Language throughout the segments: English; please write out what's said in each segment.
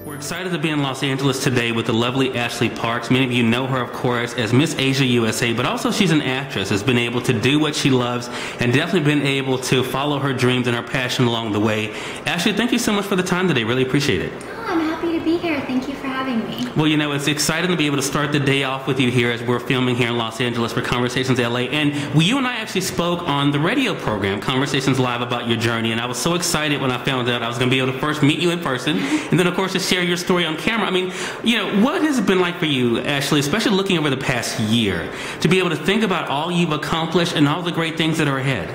We're excited to be in Los Angeles today with the lovely Ashley Parks. Many of you know her, of course, as Miss Asia USA, but also she's an actress, has been able to do what she loves and definitely been able to follow her dreams and her passion along the way. Ashley, thank you so much for the time today. Really appreciate it. Oh, I'm happy to be here. Thank you for having me. Well, you know, it's exciting to be able to start the day off with you here as we're filming here in Los Angeles for Conversations LA. And you and I actually spoke on the radio program, Conversations Live, about your journey. And I was so excited when I found out I was going to be able to first meet you in person and then, of course, to share your story on camera. I mean, you know, what has it been like for you, Ashley, especially looking over the past year, to be able to think about all you've accomplished and all the great things that are ahead?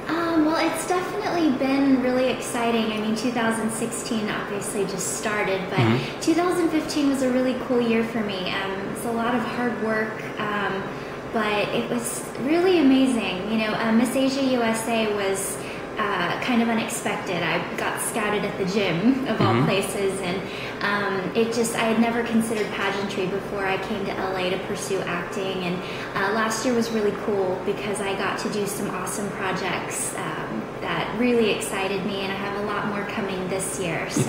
Well, it's definitely been really exciting. I mean, 2016 obviously just started, but 2015 was a really cool year for me. It's a lot of hard work, but it was really amazing. You know, Miss Asia USA was kind of unexpected. I got scouted at the gym, of all places, and I had never considered pageantry before I came to LA to pursue acting, and last year was really cool because I got to do some awesome projects that really excited me, and I have a lot more coming this year, so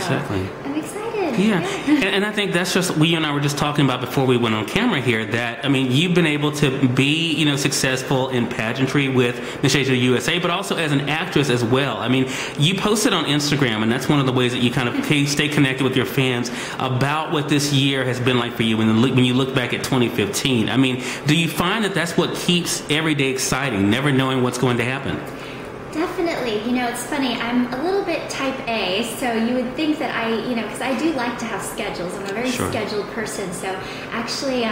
I'm excited. Yeah. And I think that's just, you and I were just talking about before we went on camera here, that, I mean, you've been able to be, you know, successful in pageantry with Miss Asia USA, but also as an actress as well. I mean, you posted on Instagram, and that's one of the ways that you kind of stay connected with your fans about what this year has been like for you when you look back at 2015. I mean, do you find that that's what keeps every day exciting, never knowing what's going to happen? Definitely. You know, it's funny, I'm a little bit type A, so you would think that because I do like to have schedules. I'm a very scheduled person, so actually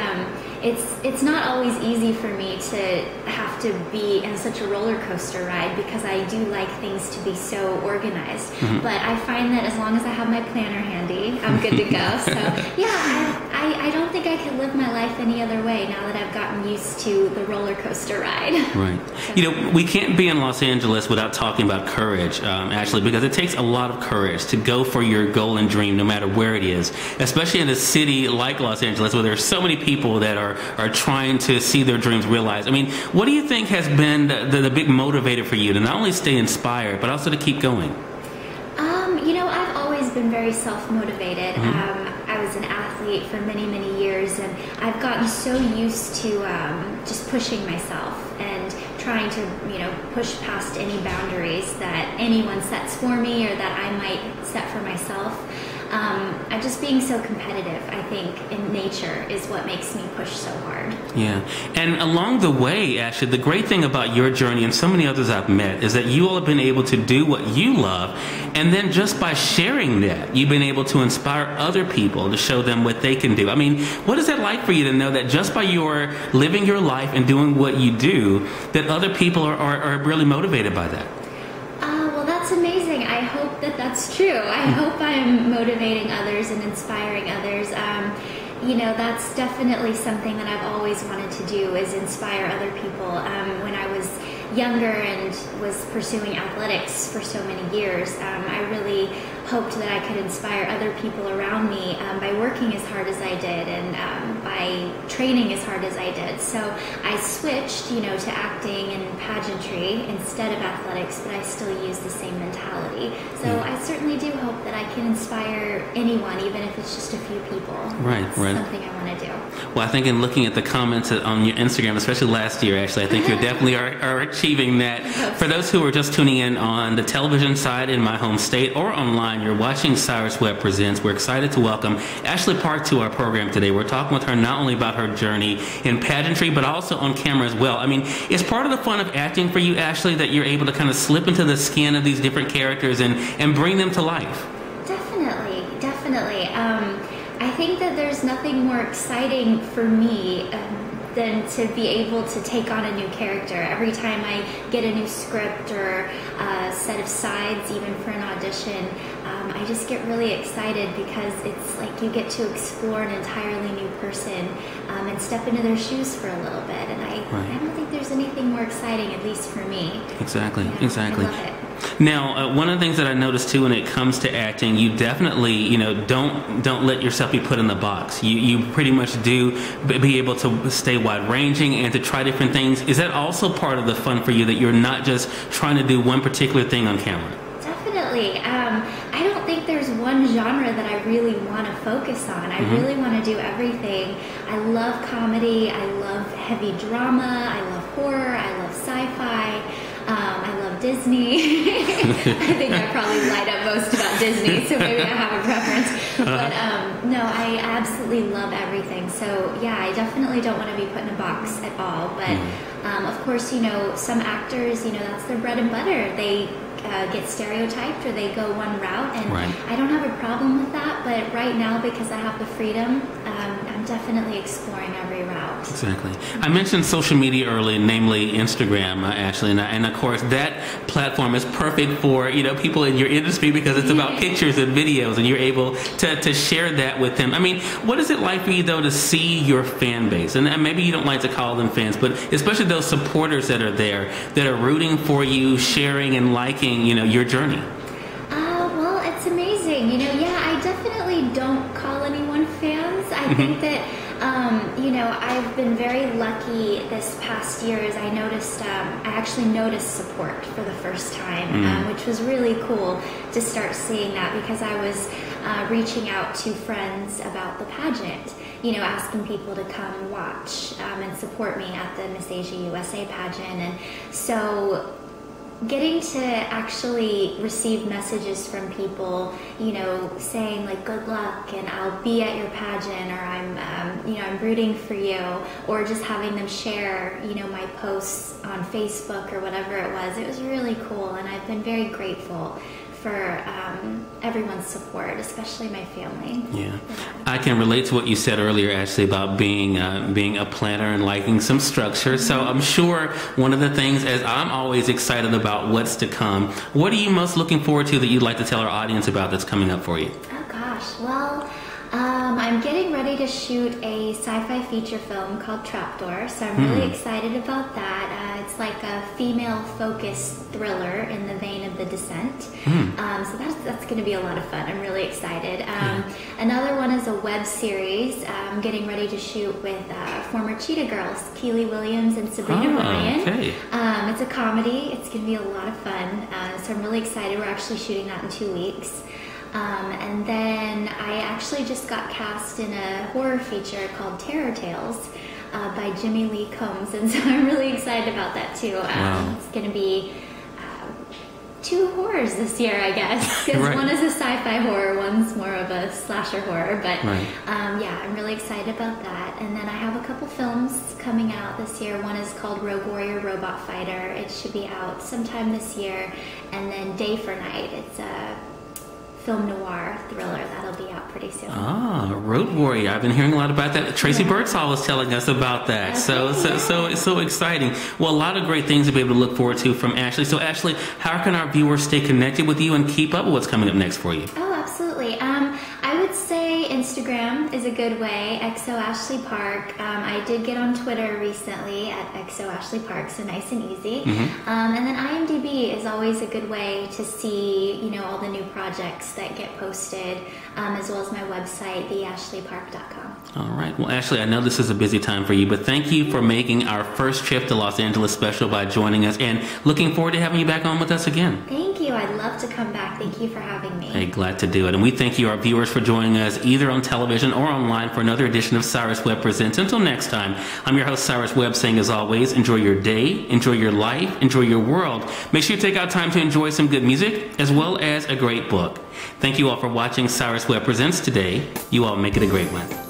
it's not always easy for me to have to be in such a roller coaster ride because I do like things to be so organized. But I find that as long as I have my planner handy, I'm good to go. So yeah, I don't think I could live my life any other way now that I've gotten used to the roller coaster ride. Right. So. You know, we can't be in Los Angeles without talking about courage, Ashley, because it takes a lot of courage to go for your goal and dream no matter where it is, especially in a city like Los Angeles where there are so many people that are trying to see their dreams realized. I mean, what do you think has been the big motivator for you to not only stay inspired but also to keep going? You know, I've always been very self-motivated. I was an athlete for many, many years, and I've gotten so used to just pushing myself and trying to, you know, push past any boundaries that anyone sets for me or that I might set for myself. I'm just being so competitive, I think, in nature is what makes me push so hard. Yeah. And along the way, Ashley, the great thing about your journey and so many others I've met is that you all have been able to do what you love, and then just by sharing that, you've been able to inspire other people to show them what they can do. I mean, what is it like for you to know that just by your living your life and doing what you do, that other people are really motivated by that? Well, that's amazing. I hope that that's true. I hope I'm motivating others and inspiring others. You know, that's definitely something that I've always wanted to do, is inspire other people. When I was younger and was pursuing athletics for so many years, I really hoped that I could inspire other people around me by working as hard as I did and by training as hard as I did. So I switched, you know, to acting and pageantry instead of athletics, but I still use the same mentality. So I certainly do hope that I can inspire anyone, even if it's just a few people. That's something I want to do. Well, I think in looking at the comments on your Instagram, especially last year, actually, I think you definitely are achieving that. For those who are just tuning in on the television side in my home state or online, you're watching Cyrus Webb Presents. We're excited to welcome Ashley Park to our program today. We're talking with her not only about her journey in pageantry, but also on camera as well. I mean, is part of the fun of acting for you, Ashley, that you're able to kind of slip into the skin of these different characters and bring them to life? Definitely, definitely. I think that there's nothing more exciting for me than to be able to take on a new character. Every time I get a new script or a set of sides, even for an audition, I just get really excited because it's like you get to explore an entirely new person and step into their shoes for a little bit. And I don't think there's anything more exciting, at least for me. Exactly, Yeah, exactly. I love it. Now, one of the things that I noticed too when it comes to acting, you definitely, don't let yourself be put in the box. You pretty much do be able to stay wide-ranging and to try different things. Is that also part of the fun for you, that you're not just trying to do one particular thing on camera? Definitely. I don't think there's one genre that I really want to focus on. I really want to do everything. I love comedy. I love heavy drama. I love horror. I love sci-fi. I love Disney. I think I probably light up most about Disney, so maybe I have a preference. But no, I absolutely love everything. So yeah, I definitely don't want to be put in a box at all. But of course, some actors, that's their bread and butter. They get stereotyped or they go one route, and I don't have a problem with that. But right now, because I have the freedom, I'm definitely exploring every route. Exactly. I mentioned social media earlier, namely Instagram, Ashley, and of course that platform is perfect for people in your industry because it's about pictures and videos, and you're able to share that with them. I mean, what is it like for you though to see your fan base, and maybe you don't like to call them fans, but especially those supporters that are there, that are rooting for you, sharing and liking, your journey? Well, it's amazing. I definitely don't call anyone fans. I think that, I've been very lucky this past year as I noticed, I actually noticed support for the first time, which was really cool to start seeing that, because I was reaching out to friends about the pageant, asking people to come watch and support me at the Miss Asia USA pageant. And so getting to actually receive messages from people, saying like good luck and I'll be at your pageant, or I'm rooting for you, or just having them share, my posts on Facebook or whatever it was really cool. And I've been very grateful for everyone's support, especially my family. Yeah, I can relate to what you said earlier, Ashley, about being a planner and liking some structure. So I'm sure one of the things, as I'm always excited about what's to come, what are you most looking forward to that you'd like to tell our audience about that's coming up for you? Oh gosh, well, I'm getting ready to shoot a sci-fi feature film called Trapdoor, so I'm really excited about that. It's like a female-focused thriller in the vein of The Descent. So that's going to be a lot of fun. I'm really excited. Another one is a web series I'm getting ready to shoot with former Cheetah Girls, Keely Williams and Sabrina Ryan. Okay. It's a comedy. It's going to be a lot of fun. So I'm really excited. We're actually shooting that in 2 weeks. And then I actually just got cast in a horror feature called Terror Tales by Jimmy Lee Combs, and so I'm really excited about that too. It's going to be 2 horrors this year, I guess, because one is a sci-fi horror, one's more of a slasher horror, but yeah, I'm really excited about that. And then I have a couple films coming out this year. One is called Rogue Warrior Robot Fighter. It should be out sometime this year. And then Day for Night, it's a film noir thriller that'll be out pretty soon. Road Warrior. I've been hearing a lot about that. Tracy Birdsall was telling us about that. Okay, so exciting. Well, a lot of great things to be able to look forward to from Ashley. So Ashley, how can our viewers stay connected with you and keep up with what's coming up next for you? Oh, absolutely. I would say Instagram is a good way, XO Ashley Park. I did get on Twitter recently at XO Ashley Park, so nice and easy. And then IMDb is always a good way to see, all the new projects that get posted, as well as my website, theashleypark.com. All right. Well, Ashley, I know this is a busy time for you, but thank you for making our first trip to Los Angeles special by joining us, and looking forward to having you back on with us again. Thank you. I'd love to come back. Thank you for having me. Hey, glad to do it. And we thank you, our viewers, for joining us either on television or online for another edition of Cyrus Webb Presents. Until next time, I'm your host, Cyrus Webb, saying as always, enjoy your day, enjoy your life, enjoy your world. Make sure you take out time to enjoy some good music as well as a great book. Thank you all for watching Cyrus Webb Presents today. You all make it a great one.